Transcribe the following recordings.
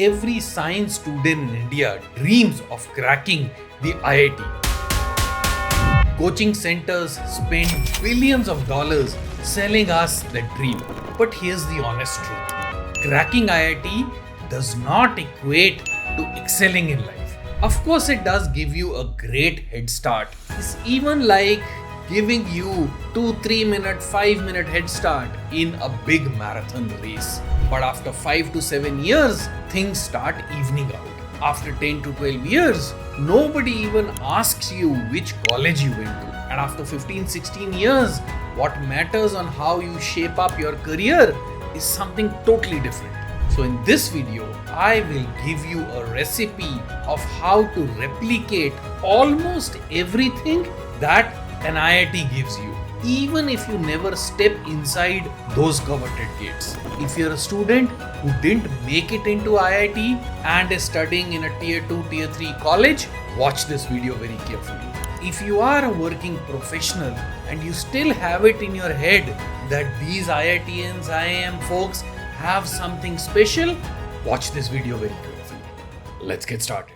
every science student in India dreams of cracking the IIT. Coaching centers spend billions of dollars selling us that dream. But here's the honest truth. Cracking IIT does not equate to excelling in life. Of course, it does give you a great head start. It's even like giving you 2-3 minute, 5-minute head start in a big marathon race. But after 5 to 7 years, things start evening out. After 10 to 12 years, nobody even asks you which college you went to. And after 15-16 years, what matters on how you shape up your career is something totally different. So in this video, I will give you a recipe of how to replicate almost everything that an IIT gives you, even if you never step inside those coveted gates. If you're a student who didn't make it into IIT and is studying in a tier 2, tier 3 college, watch this video very carefully. If you are a working professional and you still have it in your head that these IITians, IIM folks have something special, watch this video very carefully. Let's get started.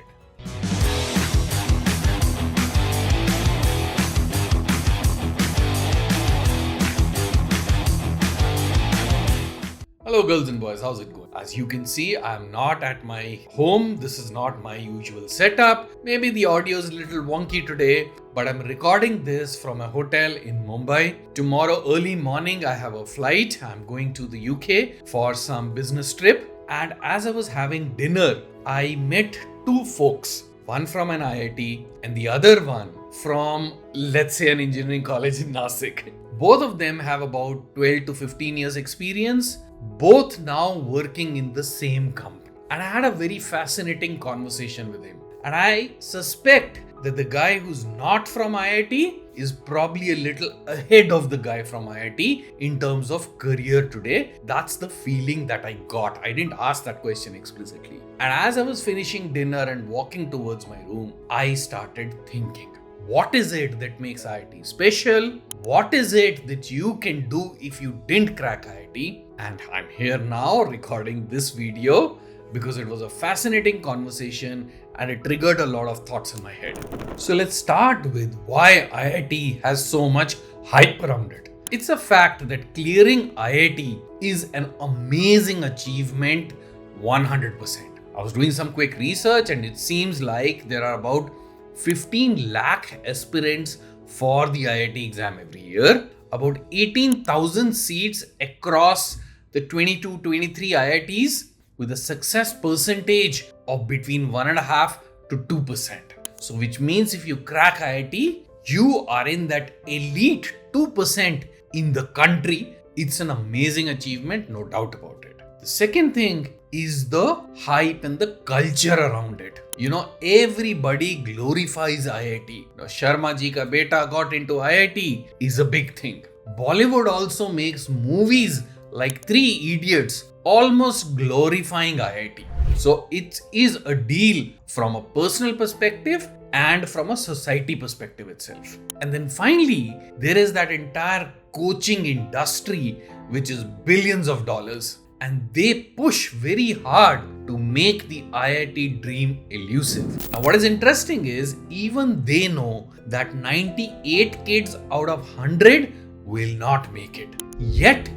Hello girls and boys, how's it going? As you can see, I'm not at my home. This is not my usual setup. Maybe the audio is a little wonky today, but I'm recording this from a hotel in Mumbai. Tomorrow early morning, I have a flight. I'm going to the UK for some business trip. And as I was having dinner, I met two folks. One from an IIT and the other one from, let's say, an engineering college in Nasik. Both of them have about 12 to 15 years experience. Both now working in the same company. And I had a very fascinating conversation with him. And I suspect that the guy who's not from IIT is probably a little ahead of the guy from IIT in terms of career today. That's the feeling that I got. I didn't ask that question explicitly. And as I was finishing dinner and walking towards my room, I started thinking, what is it that makes IIT special? What is it that you can do if you didn't crack IIT? And I'm here now recording this video because it was a fascinating conversation and it triggered a lot of thoughts in my head. So let's start with why IIT has so much hype around it. It's a fact that clearing IIT is an amazing achievement, 100%. I was doing some quick research and it seems like there are about 15 lakh aspirants for the IIT exam every year, about 18,000 seats across the 22-23 IITs with a success percentage of between 1.5 to 2%. So which means if you crack IIT, you are in that elite 2% in the country. It's an amazing achievement, no doubt about it. The second thing is the hype and the culture around it. You know, everybody glorifies IIT. Sharma ji ka beta got into IIT is a big thing. Bollywood also makes movies like Three Idiots, almost glorifying IIT. So it is a deal from a personal perspective and from a society perspective itself. And then finally, there is that entire coaching industry, which is billions of dollars. And they push very hard to make the IIT dream elusive. Now, what is interesting is even they know that 98 kids out of 100 will not make it. Yet,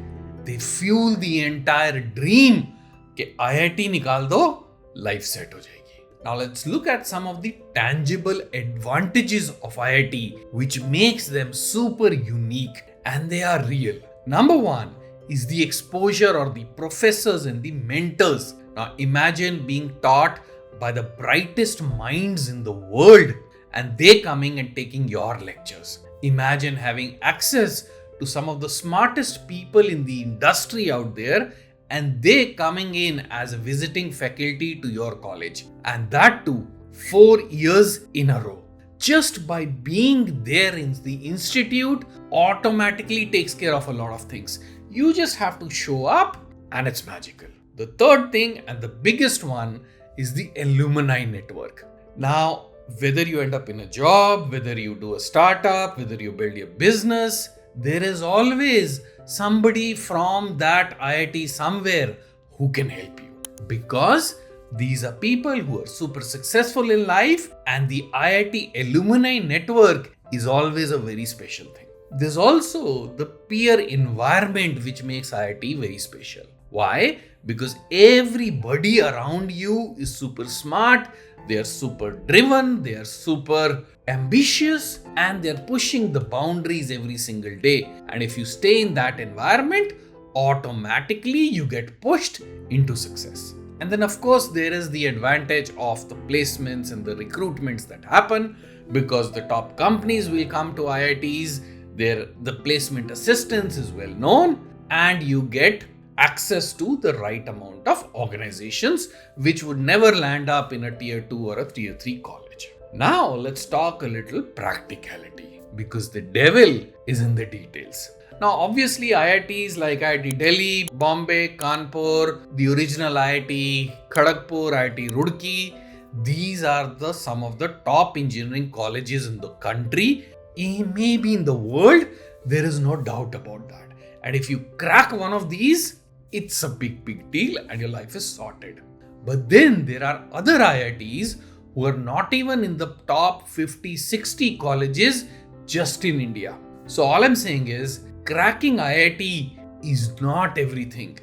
they fuel the entire dream कि IIT निकाल दो, life set हो जाएगी. Now, let's look at some of the tangible advantages of IIT, which makes them super unique and they are real. Number one is the exposure or the professors and the mentors. Now imagine being taught by the brightest minds in the world and they coming and taking your lectures. Imagine having access to some of the smartest people in the industry out there and they coming in as a visiting faculty to your college. And that too, 4 years in a row. Just by being there in the institute automatically takes care of a lot of things. You just have to show up and it's magical. The third thing and the biggest one is the alumni network. Now, whether you end up in a job, whether you do a startup, whether you build your business, there is always somebody from that IIT somewhere who can help you. Because These are people who are super successful in life, and the IIT alumni network is always a very special thing. There's also the peer environment which makes IIT very special. Why? Because everybody around you is super smart, they are super driven, they are super ambitious, and they are pushing the boundaries every single day. And if you stay in that environment, automatically you get pushed into success. And then, of course, there is the advantage of the placements and the recruitments that happen, because the top companies will come to IITs, the placement assistance is well known, and you get access to the right amount of organizations which would never land up in a tier 2 or a tier 3 college. Now let's talk a little practicality, because the devil is in the details. Now obviously IITs like IIT Delhi, Bombay, Kanpur, the original IIT Kharagpur, IIT Roorkee, these are some of the top engineering colleges in the country, maybe in the world. There is no doubt about that. And if you crack one of these, it's a big deal and your life is sorted. But then there are other IITs who are not even in the top 50-60 colleges just in India. So all I'm saying is, cracking IIT is not everything.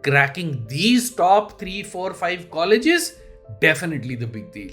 Cracking these top 3, 4, 5 colleges, definitely the big deal.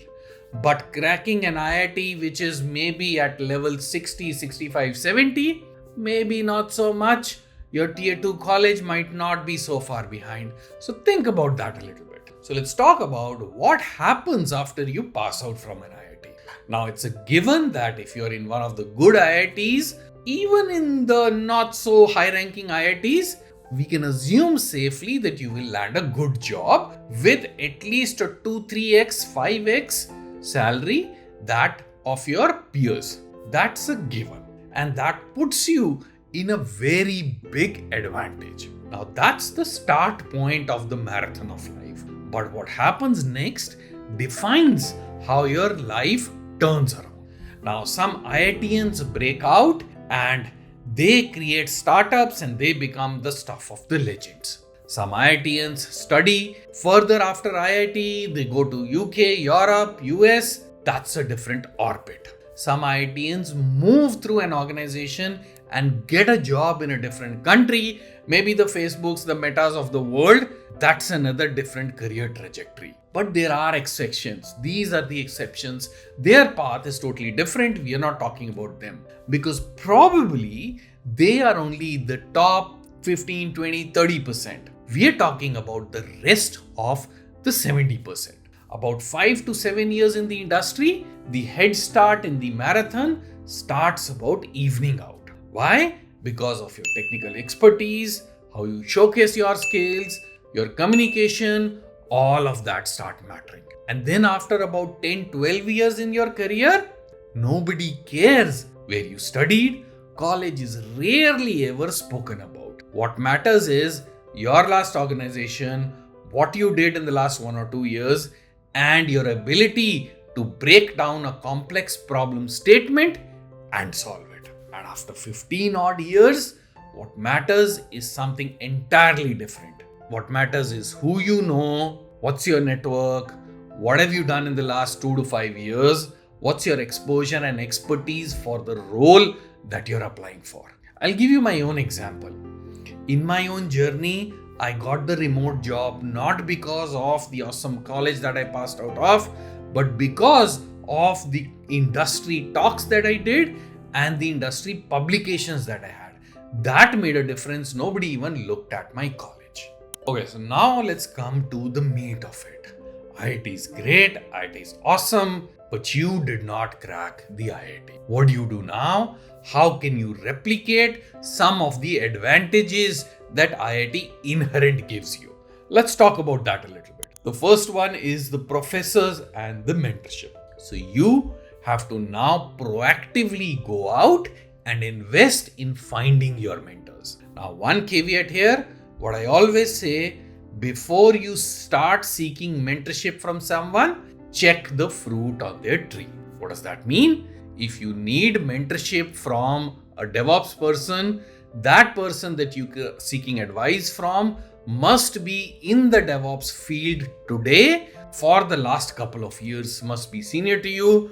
But cracking an IIT which is maybe at level 60, 65, 70, maybe not so much. Your tier 2 college might not be so far behind. So think about that a little bit. So let's talk about what happens after you pass out from an IIT. Now it's a given that if you're in one of the good IITs, even in the not so high ranking IITs, we can assume safely that you will land a good job with at least a 2, 3x, 5x salary that of your peers. That's a given. And that puts you in a very big advantage. Now that's the start point of the marathon of life. But what happens next defines how your life turns around. Now some IITians break out and they create startups and they become the stuff of the legends. Some IITians study further after IIT, they go to UK, Europe, US, that's a different orbit. Some IITians move through an organization and get a job in a different country, maybe the Facebooks, the Metas of the world, that's another different career trajectory. But there are exceptions. These are the exceptions. Their path is totally different. We are not talking about them because probably they are only the top 15, 20, 30%. We are talking about the rest of the 70%. About 5 to 7 years in the industry, the head start in the marathon starts about evening out. Why? Because of your technical expertise, how you showcase your skills, your communication, all of that start mattering. And then after about 10, 12 years in your career, nobody cares where you studied. College is rarely ever spoken about. What matters is your last organization, what you did in the last 1 or 2 years, and your ability to break down a complex problem statement and solve it. And after 15 odd years, what matters is something entirely different. What matters is who you know, what's your network, what have you done in the last 2 to 5 years, what's your exposure and expertise for the role that you're applying for. I'll give you my own example. In my own journey, I got the remote job not because of the awesome college that I passed out of, but because of the industry talks that I did and the industry publications that I had. That made a difference. Nobody even looked at my college. Okay, so now let's come to the meat of it. IIT is great, IIT is awesome, but you did not crack the IIT. What do you do now? How can you replicate some of the advantages that IIT inherent gives you? Let's talk about that a little bit. The first one is the professors and the mentorship. So you have to now proactively go out and invest in finding your mentors. Now, one caveat here, what I always say, before you start seeking mentorship from someone, check the fruit on their tree. What does that mean? If you need mentorship from a DevOps person, that person that you are seeking advice from must be in the DevOps field today for the last couple of years, must be senior to you,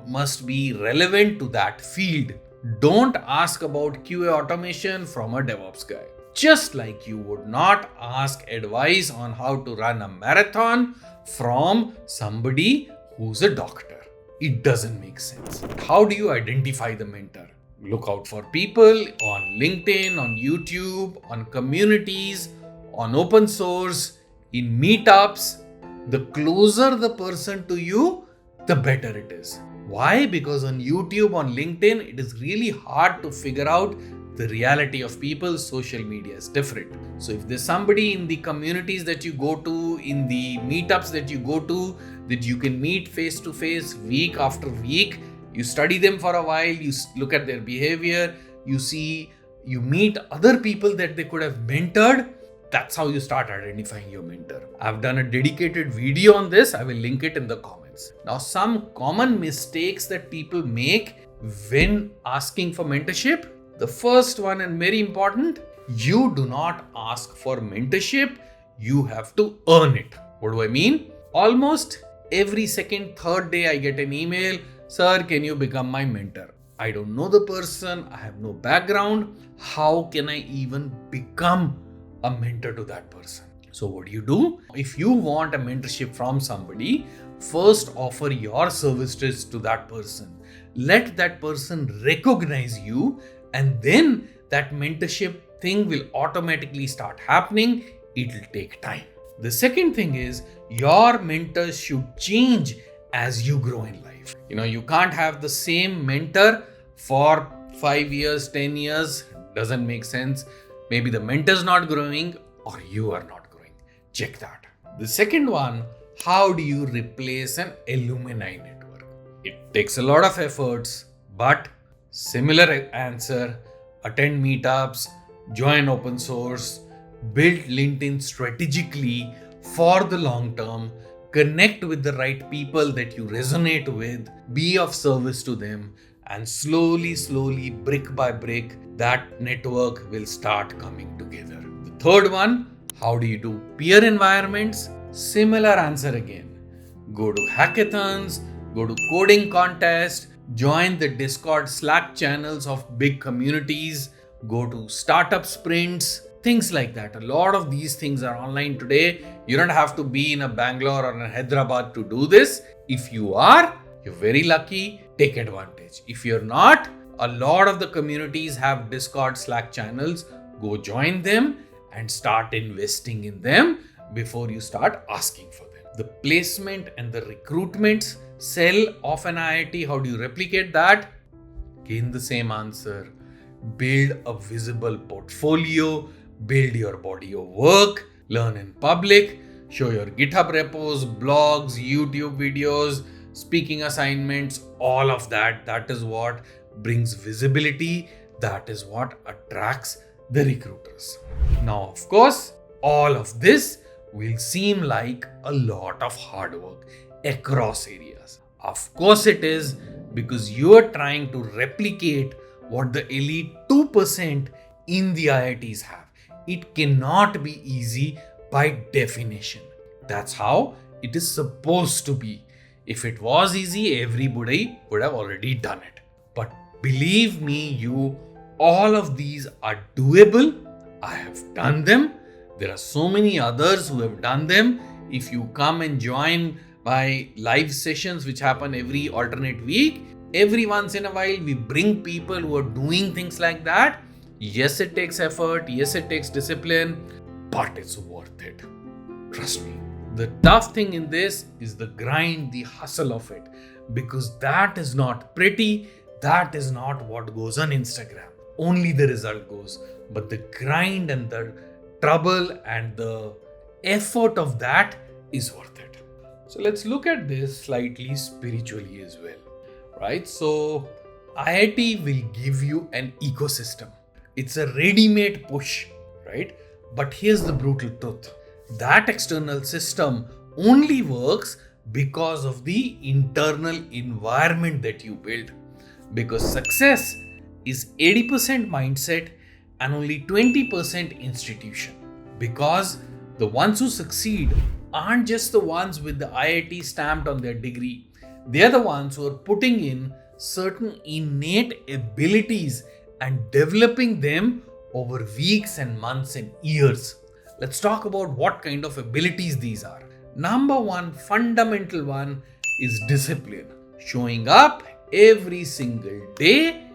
must be relevant to that field. Don't ask about QA automation from a DevOps guy. Just like you would not ask advice on how to run a marathon from somebody who's a doctor. It doesn't make sense. How do you identify the mentor? Look out for people on LinkedIn, on YouTube, on communities, on open source, in meetups. The closer the person to you, the better it is. Why? Because on YouTube, on LinkedIn, it is really hard to figure out the reality of people. Social media is different. So if there's somebody in the communities that you go to, in the meetups that you go to, that you can meet face to face week after week, you study them for a while, you look at their behavior, you meet other people that they could have mentored. That's how you start identifying your mentor. I've done a dedicated video on this. I will link it in the comments. Now, some common mistakes that people make when asking for mentorship. The first one, and very important, you do not ask for mentorship. You have to earn it. What do I mean? Almost every second, third day, I get an email. Sir, can you become my mentor? I don't know the person. I have no background. How can I even become a mentor to that person? So what do? If you want a mentorship from somebody, first offer your services to that person. Let that person recognize you, and then that mentorship thing will automatically start happening. It'll take time. The second thing is your mentors should change as you grow in life. You can't have the same mentor for 5 years, 10 years. Doesn't make sense. Maybe the mentor's not growing or you are not growing. Check that. The second one, how do you replace an alumni network? It takes a lot of efforts, but similar answer: attend meetups, join open source, build LinkedIn strategically for the long term, connect with the right people that you resonate with, be of service to them, and slowly, brick by brick, that network will start coming together. The third one, how do you do peer environments? Similar answer again. Go to hackathons, go to coding contests, join the Discord Slack channels of big communities, go to startup sprints, things like that. A lot of these things are online today. You don't have to be in a Bangalore or in Hyderabad to do this. If you are, you're very lucky. Take advantage. If you're not, a lot of the communities have Discord Slack channels. Go join them and start investing in them before you start asking for them. The placement and the recruitment cell of an IIT, how do you replicate that? Again, the same answer. Build a visible portfolio, build your body of work, learn in public, show your GitHub repos, blogs, YouTube videos, speaking assignments, all of that. That is what brings visibility. That is what attracts the recruiters. Now, of course, all of this will seem like a lot of hard work across areas. Of course it is, because you are trying to replicate what the elite 2% in the IITs have. It cannot be easy by definition. That's how it is supposed to be. If it was easy, everybody would have already done it. But believe me, all of these are doable. I have done them. There are so many others who have done them. If you come and join my live sessions, which happen every alternate week, every once in a while, we bring people who are doing things like that. Yes, it takes effort. Yes, it takes discipline, but it's worth it. Trust me. The tough thing in this is the grind, the hustle of it, because that is not pretty. That is not what goes on Instagram. Only the result goes. But the grind and the trouble and the effort of that is worth it. So let's look at this slightly spiritually as well, right? So IIT will give you an ecosystem. It's a ready-made push, right? But here's the brutal truth. That external system only works because of the internal environment that you build. Because success is 80% mindset and only 20% institution. Because the ones who succeed aren't just the ones with the IIT stamped on their degree. They're the ones who are putting in certain innate abilities and developing them over weeks and months and years. Let's talk about what kind of abilities these are. Number one, fundamental one, is discipline. Showing up every single day,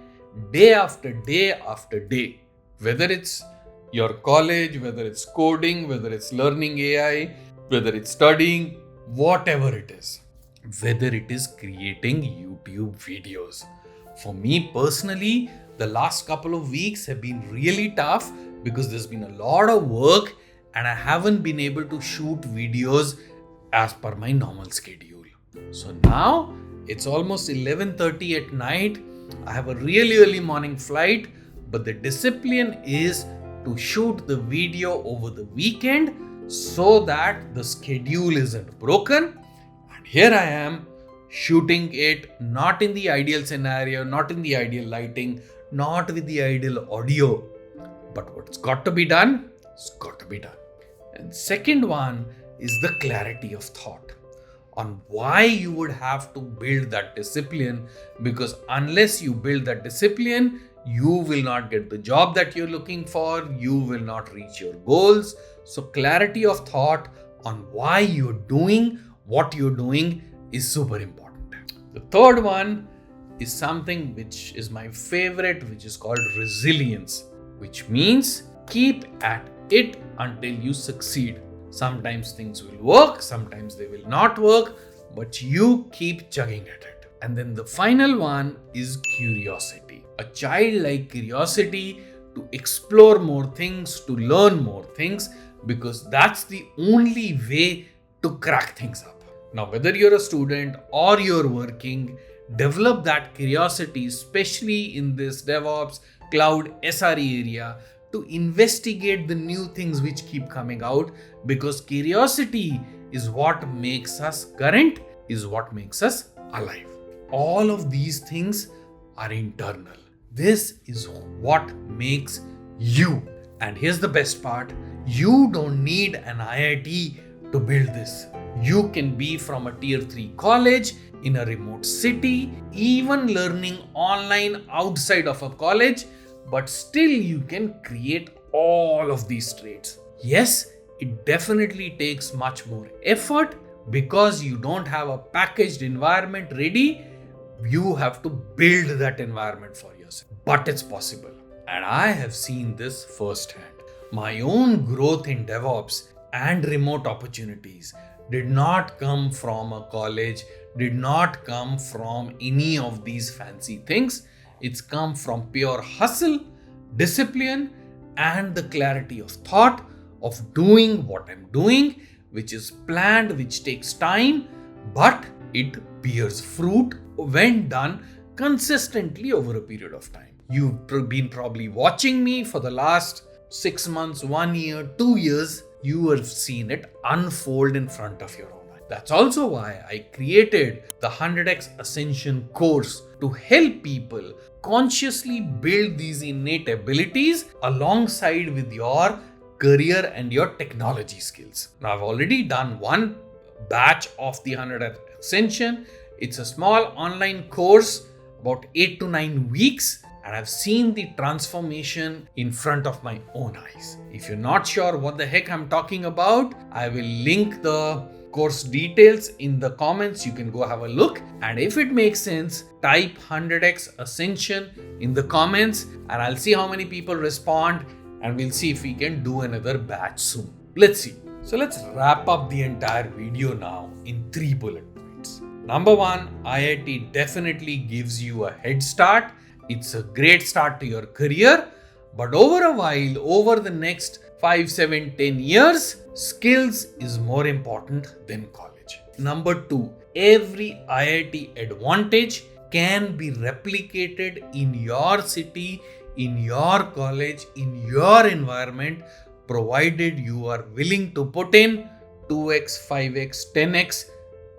day after day after day. Whether it's your college, whether it's coding, whether it's learning AI, whether it's studying, whatever it is. Whether it is creating YouTube videos. For me personally, the last couple of weeks have been really tough because there's been a lot of work and I haven't been able to shoot videos as per my normal schedule. So now it's almost 11:30 at night. I have a really early morning flight, but the discipline is to shoot the video over the weekend so that the schedule isn't broken. And here I am shooting it not in the ideal scenario, not in the ideal lighting, not with the ideal audio. But what's got to be done, it's got to be done. And second one is the clarity of thought on why you would have to build that discipline, because unless you build that discipline, you will not get the job that you're looking for, you will not reach your goals. So clarity of thought on why you're doing what you're doing is super important. The third one is something which is my favorite, which is called resilience, which means keep at it until you succeed. Sometimes things will work, sometimes they will not work, but you keep chugging at it. And then the final one is curiosity. A childlike curiosity to explore more things, to learn more things, because that's the only way to crack things up. Now, whether you're a student or you're working, develop that curiosity, especially in this DevOps, cloud, SRE area, to investigate the new things which keep coming out, because curiosity is what makes us current, is what makes us alive. All of these things are internal. This is what makes you. And here's the best part, you don't need an IIT to build this. You can be from a tier 3 college in a remote city, even learning online outside of a college, but still you can create all of these traits. Yes, it definitely takes much more effort because you don't have a packaged environment ready. You have to build that environment for yourself. But it's possible. And I have seen this firsthand. My own growth in DevOps and remote opportunities did not come from a college, did not come from any of these fancy things. It's come from pure hustle, discipline, and the clarity of thought of doing what I'm doing, which is planned, which takes time, but it bears fruit when done consistently over a period of time. You've been probably watching me for the last 6 months, 1 year, 2 years. You have seen it unfold in front of your own eyes. That's also why I created the 100x Ascension course to help people consciously build these innate abilities alongside with your career and your technology skills. Now, I've already done one batch of the 100x Ascension. It's a small online course, about 8 to 9 weeks, and I've seen the transformation in front of my own eyes. If you're not sure what the heck I'm talking about, I will link the course details in the comments. You can go have a look, and if it makes sense, type 100x Ascension in the comments and I'll see how many people respond, and we'll see if we can do another batch soon. Let's see. So let's wrap up the entire video now in 3 bullet points. Number 1, IIT definitely gives you a head start. It's a great start to your career, but over a while, over the next 5, 7, 10 years, skills is more important than college. Number 2, every IIT advantage can be replicated in your city, in your college, in your environment, provided you are willing to put in 2x, 5x, 10x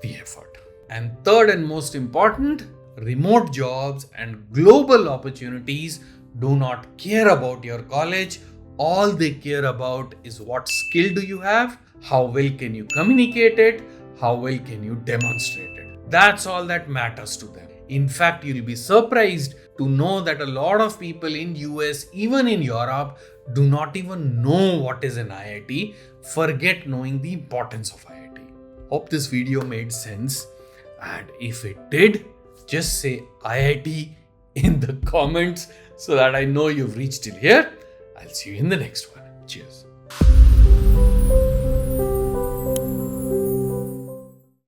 the effort. And third and most important, remote jobs and global opportunities do not care about your college all they care about is what skill do you have, how well can you communicate it, how well can you demonstrate it. That's all that matters to them. In fact, you'll be surprised to know that a lot of people in US, even in Europe, do not even know what is an IIT, forget knowing the importance of IIT. Hope this video made sense, and if it did, just say IIT in the comments so that I know you've reached till here. I'll see you in the next one. Cheers.